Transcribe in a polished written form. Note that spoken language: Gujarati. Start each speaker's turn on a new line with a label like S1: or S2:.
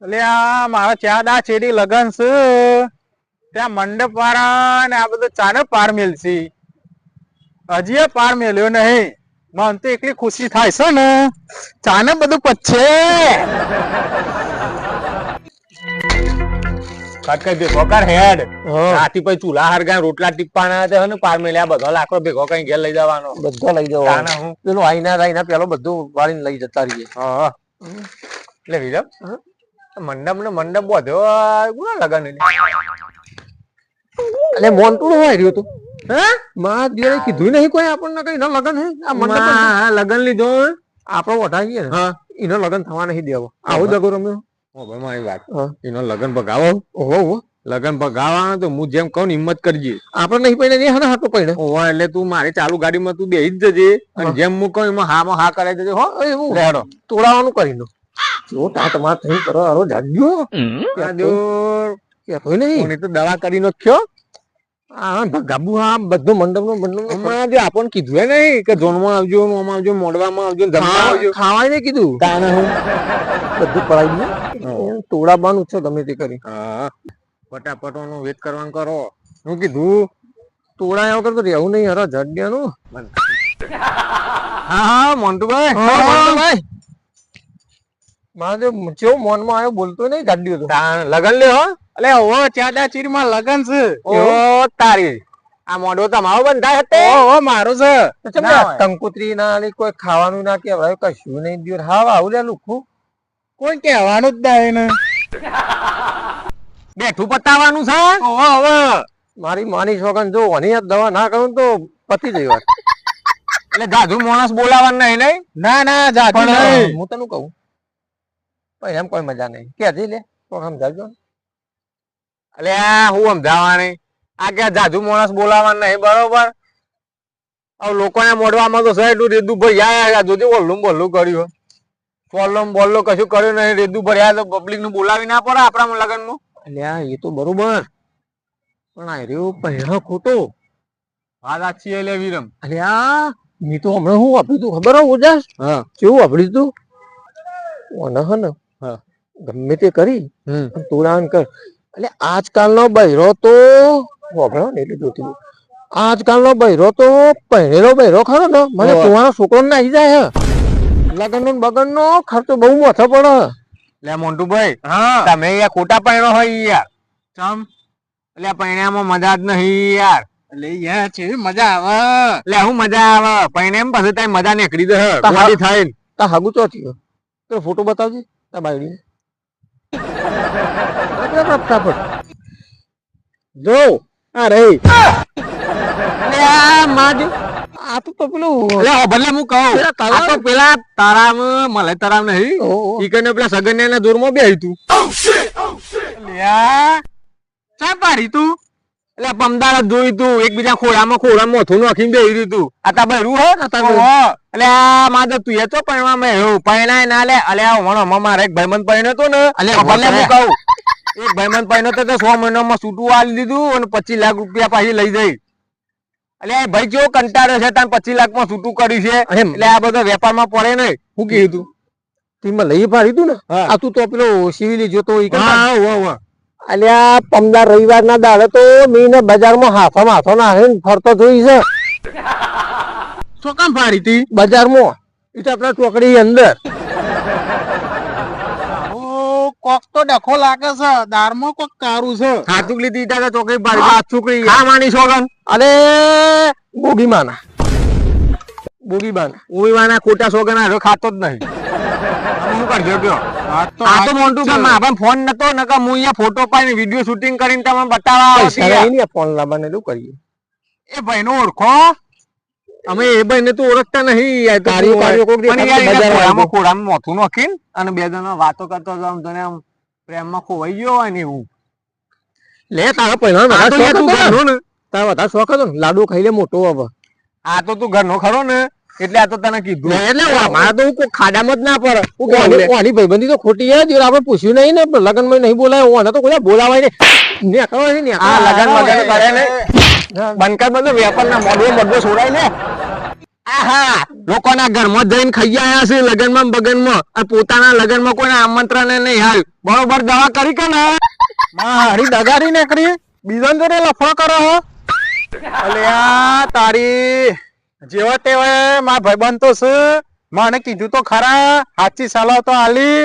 S1: એટલે આ મારા ચાદા ચેડી લગન છે ત્યાં મંડપ વાળા ને આ બધું ચાને પાર મેલશે હજી પાર મેલ્યો નહીં મને તો એટલી ખુશી થાય છે ને ચાને બધું પછે હેડ રાતી પછી ચૂલા હરગા રોટલા ટીપવાના ને પાર મેલ્યા બધો લાકડો ભેગો કઈ ઘેર લઈ જવાનો
S2: બધો લઈ જવાનો પેલો આઈના પેલો બધું વાળીને લઈ જતા રહીએ
S1: એટલે વિરમ મંડપ ને મંડપ બધો કોના લગન
S2: એટલે મોનતું હોય રહ્યું તું માં દિવાળી કીધું નહીં કોઈ આપણને કઈ ના લગન હે આ મંડપ
S1: લગન લીધો
S2: આપણો વઢાઈએ ને એનો લગન થવા નહીં દેવો આવું દગો રમ્યો
S1: મારી વાત એનો લગન પગાવો ઓહો લગન પગાવવાનો તો હું જેમ કહું હિંમત કરજે
S2: આપડે નહીં પડે નહીં હા હાટો પડે
S1: ઓહો એટલે તું મારી ચાલુ ગાડીમાં તું બેહી જ જજે અને જેમ હું કહું એમાં હા કરાવી દેજે હો એવું લેડો
S2: તોડાવાનું કરી દો જો તા તમારે થઈ કરો અરો જાગ્યો કે નહીં
S1: તો દવા કરી નાખ્યો
S2: ગાબુ હા બધો મંડપ
S1: જે આપણને કીધું નહીં કે ઝોનમાં આવજો મોમાં આવજો મોડવામાં આવજો જમવા આવજો
S2: ખાવાય નહીં કીધું બધું પડાવી દીધું તોડાવવાનું છે ગમે તે કરી
S1: ફટાફટ નો વેટ કરવાનું કરો હું કીધું
S2: તોડાયા વગર તો રહેવું નહીં હરો જડ્યાનું
S1: હા મોન્ટુભાઈ
S2: મારે જો મોનમાં આવ્યો બોલતો નહીં ગાડ્યો તો
S1: લગન લે હો અલે ઓ ચાદા ચીર માં લગન છે ઓ તારી આ મોઢો તમારો બંધાય હતે ઓ મારો છે
S2: કંકુતરી ના કોઈ ખાવાનું ના કેવાય કશું નહીં દિયો હાવ આવું લે લુખું
S1: કોઈ કહેવાનું જ નહીં ને બેઠું પતાવવાનું છે ઓ હવે
S2: મારી માની છોકન જો ઓની દવા ના કરું તો પતી જઈ વાત
S1: એટલે જાજુ માણસ બોલાવાનું નહીં ના જાજુ નહીં
S2: હું તને કહું પણ એમ કોઈ મજા નહીં કે હજી લે તો સમજાવજો
S1: એટલે હું સમજાવવાની આ કે જાજુ માણસ બોલાવાનું નહીં બરોબર હવે લોકોને મોઢવામાં તો સાઈડ રેદુ ભાઈ આયા જોજે બોલું કર્યું બોલ્લો કશું કર્યું નહીં રેદુ ભર્યા તો પબ્લિક નું બોલાવી ના પડે આપણા લગન માં
S2: એટલે એ તો બરોબર પણ આ રહ્યો પહેરો ખોટો
S1: વાત સાચી એટલે વિરમ
S2: એટલે આ મેં તો હમણાં હું વાપર્યું તું ખબર ઓજાસ કેવું વાપર્યું તું ઓને હે ને ગમે તે કરી તોડાન કર એટલે આજકાલનો બૈરો તો વાપરો ને એટલે જોતી આજકાલનો બૈરો તો પહેરેલો બૈરો ખરો ને મને તમારો છોકરો ને આવી જાય લગન નો બગન નો ખર્ચો બહુ મોટો પડે
S1: લે મોન્ટુભાઈ તમે યાર ખોટા પહેરો હોય યાર ચમ એટલે પહેણ્યામાં મજા જ નહીં યાર એટલે યાર છે મજા આવે એટલે હું મજા આવે પહેણ્યામ પછી તારી મજા નીકળી દે કોડી થાય
S2: તા હાગુ તો થયો તો ફોટો બતાવજે તા બાયડી જો આ રહી આ તો પેલું
S1: ભલે હું કહું તો પેલા તારામ મળે તારામ નહીં ઈ કને પેલા સગન્યા ના જોરમાં બે તું ચા પાડી તું એટલે પમદાર જોઈ તું એકબીજા ખોળામાં મોથું નાખીને બેહી રહ્યું તું આતા બરું હે એટલે આ માધવ તું એ તો પૈણવા એવું પૈણાય ના લે અલ્યા મારા એક ભાઈબંધ પૈણ્યો તો ને ભલે હું કહું એક ભાઈબંધ પૈણ્યો તો 100 મહિનામાં છૂટું આલી દીધું અને 25 લાખ રૂપિયા પાછી લઈ જઈ એટલે ભાઈ કેવો કંટાળ્યો છે તાન 25 લાખ માં છૂટું કર્યું છે એટલે આ બધો વેપારમાં પડે ને શું કીધું તું
S2: તીમાં લઈ પાડી તું ને આ તું તો પેલો સિવિલી જોતો અલ્યા પમદાર રવિવાર ના દાડે તો મીને બજારમાં હાથો નાખીને ફરતો જોઈ છે
S1: શું કામ ફાડી તી
S2: બજારમાં એ તો આપડા ચોકડી અંદર
S1: કોક તો ડખો લાગે છે દારમાં કોક કારું છે હાથુક લીધી ઈટા ચોકડી પાડી છોકરી હા માની છોગન
S2: અરે બોગીમાના
S1: ખોટા સોગન આ ખાતો જ નહીં શું કરજો કયો આ તો મોન્ટુ ભાઈ ફોન નતો નકા હું અહીંયા ફોટો પાડીને વિડિયો શૂટિંગ કરીને તમને બતાવવા
S2: ફોન લાવવાને શું કરીએ
S1: એ ભાઈ નો ઓળખો અમે એ ભાઈ ને તો ઓળખતા નહીં ખોડામાં મોથું નાખીને અને બે જણા વાતો કરતો તને આમ પ્રેમમાં ખોવાઈ ગયો હોય ને એવું
S2: લે તારા પહેલા તારા વધારે શોખ હતો ને લાડુ ખાઈ લે મોટો હવે
S1: આ તો તું ઘરનો ખરો ને એટલે આ તો તને કીધું
S2: એટલે મારા તો કોઈ ખાડામાં જ ના પડે ઓની ભાઈબંધી તો ખોટી હે આપણે પૂછ્યું નહીં ને લગન માં નહીં બોલાય ઓને તો કોઈ બોલાવાય ને
S1: આ લગન કરે ને બંકર બધો વેપાર ના મોઢો છોડાય ને આહા લોકોના ઘરમાં જઈને ખાઈ આવ્યા છે લગનમાં બગનમાં અને પોતાના લગનમાં કોઈને આમંત્રણ નહીં હાલ બરોબર દવા કરી કે ના
S3: મારી દગારી નીકળી બીજો જોડે લફડો કરો હો અલ્યા તારી જેવો તે મારા ભાઈબંધ તો છે મને કીધું તો ખરા સાચી સલાહ તો આલી